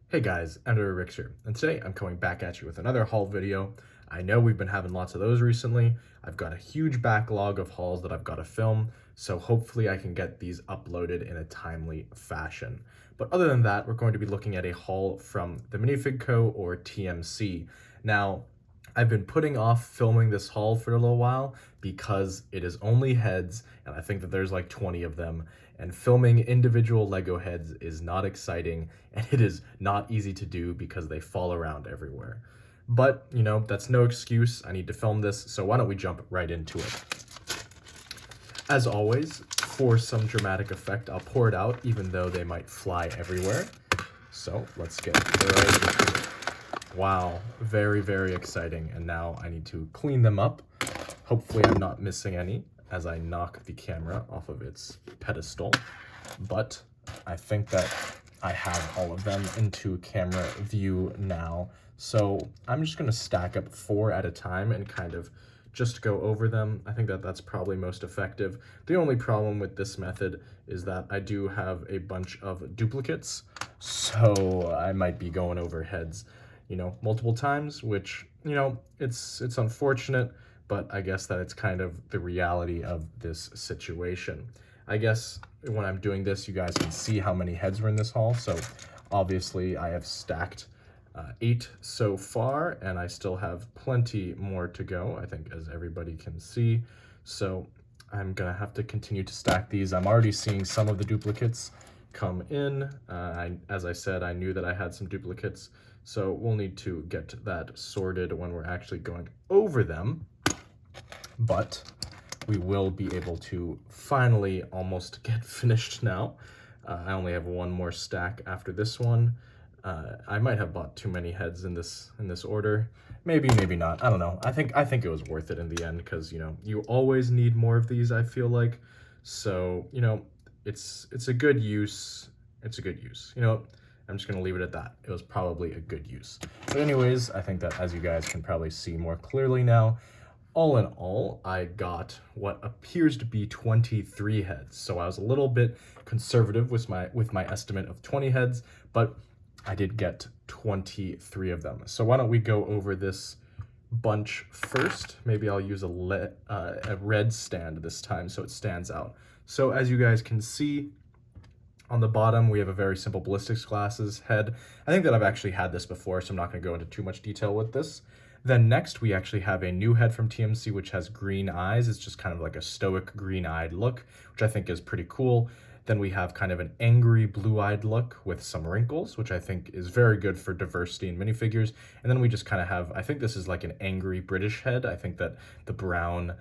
Hey guys, Editor Rick here, and today I'm coming back at you with another haul video. I know we've been having lots of those recently. I've got a huge backlog of hauls that I've got to film, so hopefully I can get these uploaded in a timely fashion. But other than that, we're going to be looking at a haul from the Minifig Co. or TMC. Now, I've been putting off filming this haul for a little while because it is only heads, and I think that there's like 20 of them, and filming individual Lego heads is not exciting, and it is not easy to do because they fall around everywhere. But, you know, that's no excuse. I need to film this, so why don't we jump right into it. As always, for some dramatic effect, I'll pour it out even though they might fly everywhere. So let's get right into it. Wow, very, very exciting. And now I need to clean them up. Hopefully I'm not missing any as I knock the camera off of its pedestal. But I think that I have all of them into camera view now. So I'm just gonna stack up 4 at a time and kind of just go over them. I think that that's probably most effective. The only problem with this method is that I do have a bunch of duplicates. So I might be going over heads, you know, multiple times, which, you know, it's unfortunate, but I guess that it's kind of the reality of this situation. I guess when I'm doing this, you guys can see how many heads were in this haul. So obviously I have stacked 8 so far, and I still have plenty more to go, I think, as everybody can see. So I'm gonna have to continue to stack these. I'm already seeing some of the duplicates come in. As I said, I knew that I had some duplicates, so we'll need to get that sorted when we're actually going over them. But we will be able to finally almost get finished now. I only have one more stack after this one. I might have bought too many heads in this order. Maybe not. I don't know. I think it was worth it in the end because, you know, you always need more of these, I feel like. So, you know, it's a good use. It's a good use. You know, I'm just going to leave it at that. It was probably a good use. But anyways, I think that as you guys can probably see more clearly now, all in all, I got what appears to be 23 heads. So I was a little bit conservative with my estimate of 20 heads, but I did get 23 of them. So why don't we go over this bunch first? Maybe I'll use a red stand this time so it stands out. So as you guys can see, on the bottom, we have a very simple ballistics glasses head. I think that I've actually had this before, so I'm not going to go into too much detail with this. Then next, we actually have a new head from TMC, which has green eyes. It's just kind of like a stoic green-eyed look, which I think is pretty cool. Then we have kind of an angry blue-eyed look with some wrinkles, which I think is very good for diversity in minifigures. And then we just kind of have, I think this is like an angry British head. I think that the brown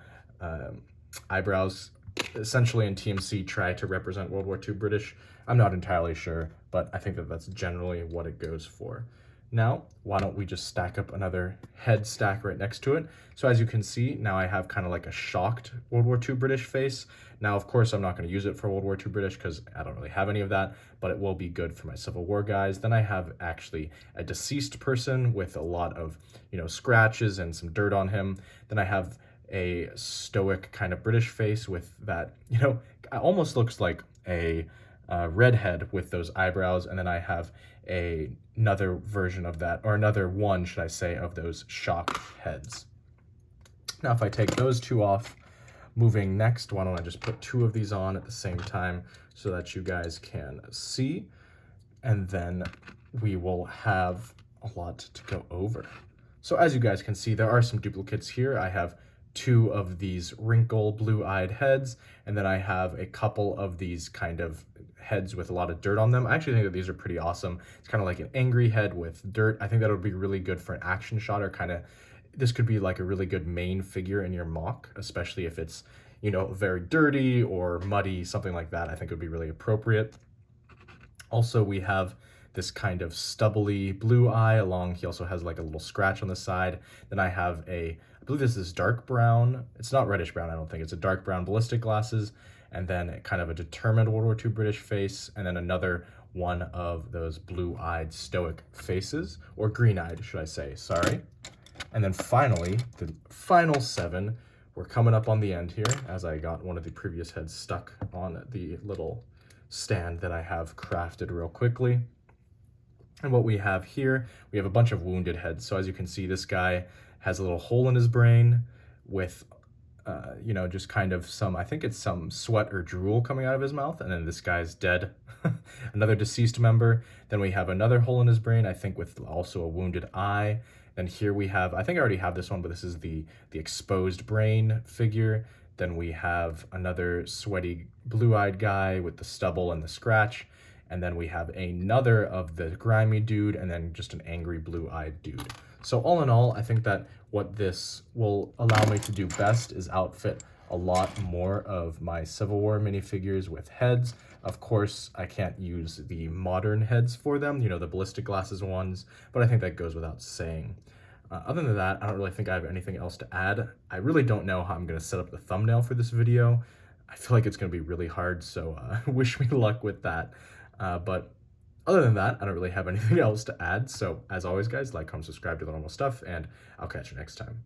eyebrows essentially in TMC try to represent World War II British. I'm not entirely sure, but I think that that's generally what it goes for. Now, why don't we just stack up another head stack right next to it? So as you can see, now I have kind of like a shocked World War II British face. Now, of course, I'm not going to use it for World War II British because I don't really have any of that, but it will be good for my Civil War guys. Then I have actually a deceased person with a lot of, you know, scratches and some dirt on him. Then I have a stoic kind of British face with that, you know, almost looks like a redhead with those eyebrows. And then I have another version of that, or another one, should I say, of those shocked heads. Now, if I take those 2 off, moving next, why don't I just put 2 of these on at the same time so that you guys can see, and then we will have a lot to go over. So as you guys can see, there are some duplicates here. I have 2 of these wrinkle blue-eyed heads, and then I have a couple of these kind of heads with a lot of dirt on them. I actually think that these are pretty awesome. It's kind of like an angry head with dirt. I think that would be really good for an action shot, or kind of, this could be like a really good main figure in your mock, especially if it's, you know, very dirty or muddy, something like that. I think it would be really appropriate. Also, we have this kind of stubbly blue eye along. He also has like a little scratch on the side. Then I have I believe this is dark brown. It's not reddish brown, I don't think. It's a dark brown ballistic glasses, and then kind of a determined World War II British face, and then another one of those blue-eyed stoic faces, or green-eyed, should I say, sorry. And then finally, the final 7, we're coming up on the end here, as I got one of the previous heads stuck on the little stand that I have crafted real quickly. And what we have here, we have a bunch of wounded heads. So as you can see, this guy has a little hole in his brain with, you know, just kind of some, I think it's some sweat or drool coming out of his mouth. And then this guy's dead. Another deceased member. Then we have another hole in his brain, I think with also a wounded eye. Then here we have, I think I already have this one, but this is the exposed brain figure. Then we have another sweaty blue-eyed guy with the stubble and the scratch. And then we have another of the grimy dude, and then just an angry blue-eyed dude. So all in all, I think that what this will allow me to do best is outfit a lot more of my Civil War minifigures with heads. Of course, I can't use the modern heads for them, you know, the ballistic glasses ones, but I think that goes without saying. Other than that, I don't really think I have anything else to add. I really don't know how I'm going to set up the thumbnail for this video. I feel like it's going to be really hard, so wish me luck with that. But other than that, I don't really have anything else to add. So as always, guys, like, comment, subscribe to the normal stuff, and I'll catch you next time.